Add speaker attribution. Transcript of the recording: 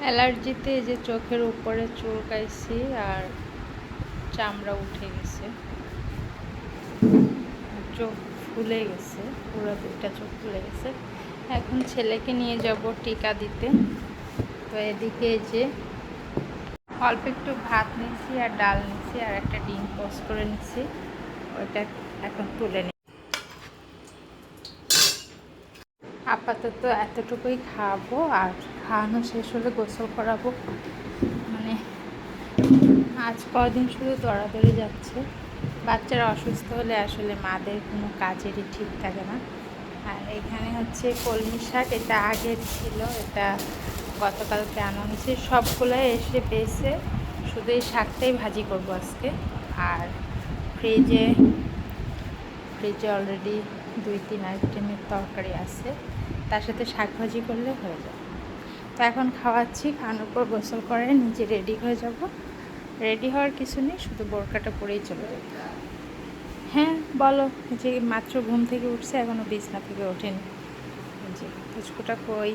Speaker 1: অ্যালার্জিতে এই যে চোখের উপরে চুলকাইছি আর চামড়া উঠে গেছে, চোখ ফুলে গেছে, পুরো দুইটা চোখ ফুলে গেছে। এখন ছেলেকে নিয়ে যাব টিকা দিতে। তো এদিকে যে অল্প একটু ভাত নিচ্ছি আর ডাল নিচ্ছি আর একটা ডিম পোস্ট করে নিচ্ছি, ওইটা এখন তুলে নিই। আপাতত এতটুকুই খাবো, আর খাওয়ানো শেষ হলে গোসল করাবো। মানে আজ কদিন শুধু দৌড়াদৌড়ি যাচ্ছে। বাচ্চারা অসুস্থ হলে আসলে মাদের কোনো কাজেরই ঠিক থাকে না। আর এখানে হচ্ছে কলমি শাক, এটা আগের ছিল, এটা গতকালকে আনা হয়েছে। সবগুলো এসে পেয়েছে, শুধু এই শাকটাই ভাজি করবো আজকে। আর ফ্রিজে অলরেডি 2-3 আইটেমের তরকারি আছে, তার সাথে শাক ভাজি করলে হয়ে যাবে। তো এখন খাওয়াচ্ছি, খাওয়ানোর পর গোসল করে নিজে রেডি হয়ে যাব। রেডি হওয়ার কিছু নেই, শুধু বোরকাটা পরেই চলে যাবে। হ্যাঁ বলো, যে মাত্র ঘুম থেকে উঠছে, এখনও বিছনা থেকে ওঠেনি। যে পুচকুটা কই?